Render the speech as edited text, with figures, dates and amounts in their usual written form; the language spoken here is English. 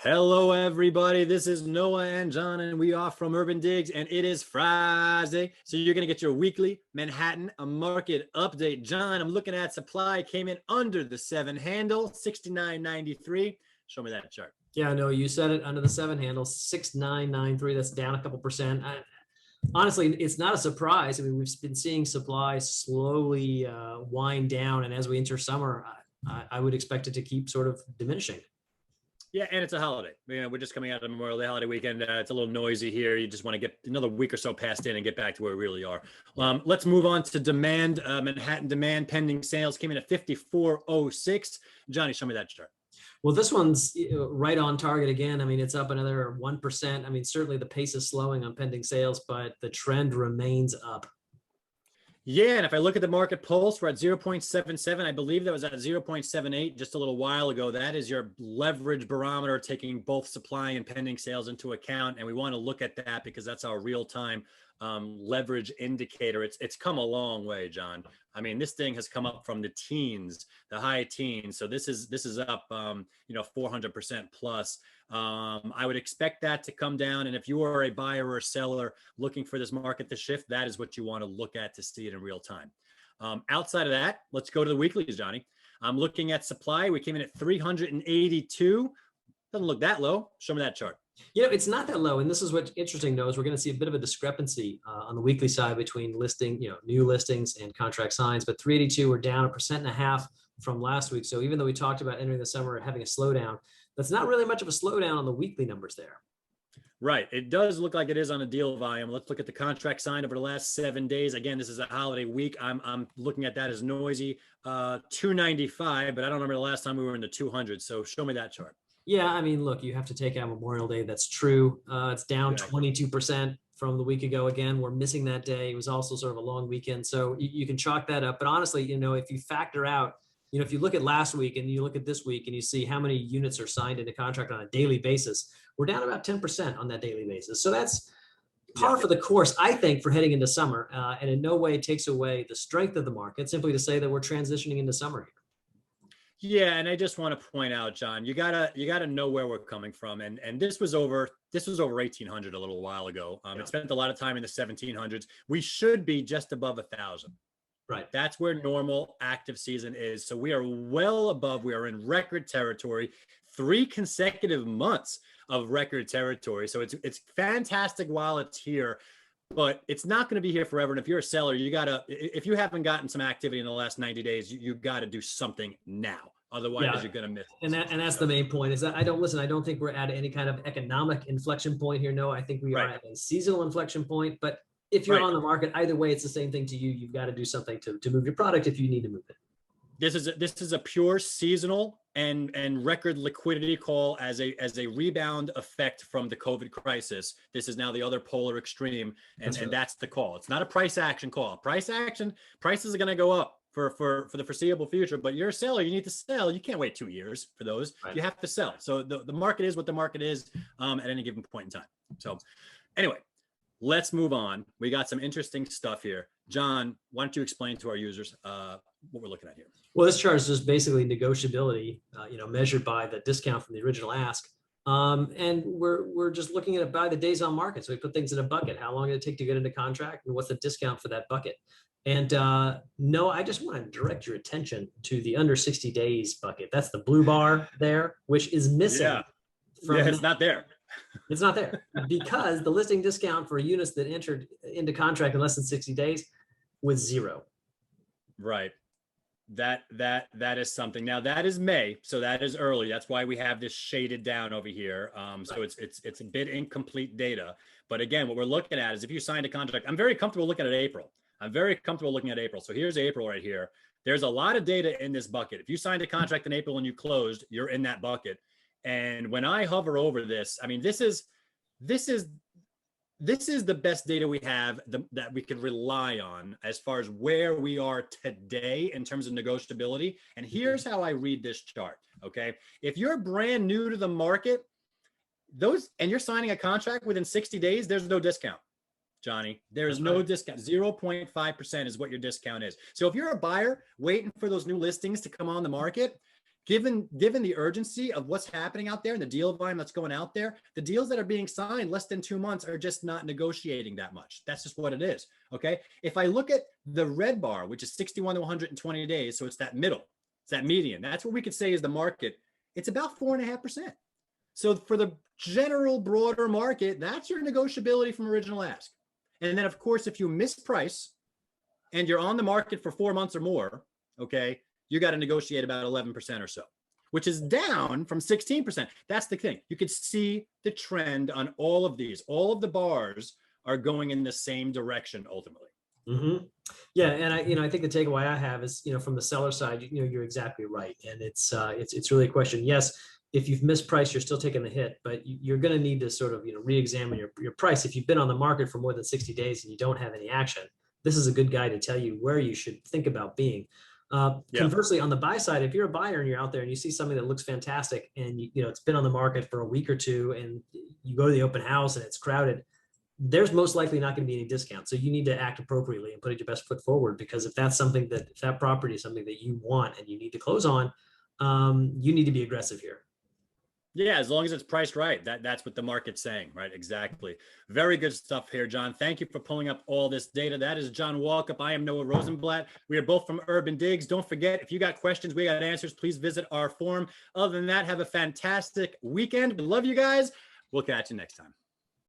Hello, everybody. This is Noah and John, and we are from UrbanDigs, and it is Friday. So you're going to get your weekly Manhattan market update. John, I'm looking at supply came in under the 7 handle, 69.93. Show me that chart. Yeah, no, you said it under the 7 handle, 6993. That's down a couple percent. Honestly, it's not a surprise. I mean, we've been seeing supply slowly wind down, and as we enter summer, I would expect it to keep sort of diminishing. Yeah, and it's a holiday. We're just coming out of Memorial Day holiday weekend. It's a little noisy here. You just want to get another week or so past in and get back to where we really are. Let's move on to demand. Manhattan demand pending sales came in at 5406. Johnny, show me that chart. Well, this one's right on target again. I mean, it's up another 1%. I mean, certainly the pace is slowing on pending sales, but the trend remains up. Yeah, and if I look at the market pulse, we're at 0.77. I believe that was at 0.78 just a little while ago. That is your leverage barometer, taking both supply and pending sales into account. And we want to look at that because that's our real-time leverage indicator. It's come a long way, John. I mean, this thing has come up from the teens, the high teens. So this is up 400% plus. I would expect that to come down. And if you are a buyer or a seller looking for this market to shift, that is what you want to look at to see it in real time. Outside of that, let's go to the weeklies, Johnny. I'm looking at supply. We came in at 382. Doesn't look that low. Show me that chart. It's not that low. And this is what's interesting, though, is we're going to see a bit of a discrepancy on the weekly side between new listings and contract signs. But 382, we're down 1.5% from last week. So even though we talked about entering the summer having a slowdown, that's not really much of a slowdown on the weekly numbers there. Right. It does look like it is on a deal volume. Let's look at the contract signed over the last 7 days. Again, this is a holiday week. I'm looking at that as noisy. 295, but I don't remember the last time we were in the 200. So show me that chart. Yeah, I mean, look, you have to take out Memorial Day. That's true. It's down 22% from the week ago. Again, we're missing that day. It was also sort of a long weekend. So you can chalk that up. But honestly, if you factor out, if you look at last week and you look at this week and you see how many units are signed into contract on a daily basis, we're down about 10% on that daily basis. So that's par for the course, I think, for heading into summer. And in no way takes away the strength of the market, simply to say that we're transitioning into summer here. Yeah, and I just want to point out, John, you gotta know where we're coming from, and this was over 1,800 a little while ago. It spent a lot of time in the 1,700s. We should be just above 1,000. Right. That's where normal active season is. So we are well above. We are in record territory. 3 consecutive months of record territory. So it's fantastic while it's here. But it's not going to be here forever. And if you're a seller, if you haven't gotten some activity in the last 90 days, you got to do something now. Otherwise, you're going to miss it. And that's the main point, is that I don't think we're at any kind of economic inflection point here. No, I think we are at a seasonal inflection point. But if you're on the market, either way, it's the same thing to you. You've got to do something to move your product if you need to move it. This is a pure seasonal and record liquidity call as a rebound effect from the COVID crisis. This is now the other polar extreme, and that's the call. It's not a price action call. Prices are going to go up for the foreseeable future, but you're a seller. You need to sell. You can't wait 2 years for those. Right. You have to sell. So the market is what the market is at any given point in time. So anyway, let's move on. We got some interesting stuff here. John, why don't you explain to our users what we're looking at here? Well, this chart is just basically negotiability, measured by the discount from the original ask. And we're just looking at it by the days on market. So we put things in a bucket. How long did it take to get into contract, and what's the discount for that bucket? And no, I just want to direct your attention to the under 60 days bucket. That's the blue bar there, which is missing. Yeah, it's not there. It's not there because the listing discount for units that entered into contract in less than 60 days was 0. Right. That is something. Now that is May, so that is early. That's why we have this shaded down over here. So it's a bit incomplete data. But again, what we're looking at is if you signed a contract, I'm very comfortable looking at April. So here's April right here. There's a lot of data in this bucket. If you signed a contract in April and you closed, you're in that bucket. And when I hover over this, I mean, this is the best data we have that we can rely on as far as where we are today in terms of negotiability. And here's how I read this chart. Okay. If you're brand new to the market, and you're signing a contract within 60 days, there's no discount, Johnny. There's no discount. 0.5% is what your discount is. So if you're a buyer waiting for those new listings to come on the market, given the urgency of what's happening out there and the deal volume that's going out there, the deals that are being signed less than 2 months are just not negotiating that much. That's just what it is. Okay. If I look at the red bar, which is 61 to 120 days, so it's that middle, it's that median. That's what we could say is the market. It's about 4.5%. So for the general broader market, that's your negotiability from original ask. And then of course, if you misprice and you're on the market for 4 months or more, okay, you got to negotiate about 11% or so, which is down from 16%. That's the thing. You could see the trend on all of these. All of the bars are going in the same direction ultimately. Mm-hmm. Yeah, and I think the takeaway I have is, from the seller side, you're exactly right, and it's really a question. Yes, if you've mispriced, you're still taking the hit, but you're going to need to sort of re-examine your price. If you've been on the market for more than 60 days and you don't have any action, this is a good guide to tell you where you should think about being. Conversely, on the buy side, if you're a buyer and you're out there and you see something that looks fantastic and it's been on the market for a week or two and you go to the open house and it's crowded, there's most likely not going to be any discount. So you need to act appropriately and put your best foot forward, because if that property is something that you want and you need to close on, you need to be aggressive here. Yeah, as long as it's priced right. That's what the market's saying, right? Exactly. Very good stuff here, John. Thank you for pulling up all this data. That is John Walkup. I am Noah Rosenblatt. We are both from UrbanDigs. Don't forget, if you got questions, we got answers, please visit our forum. Other than that, have a fantastic weekend. We love you guys. We'll catch you next time.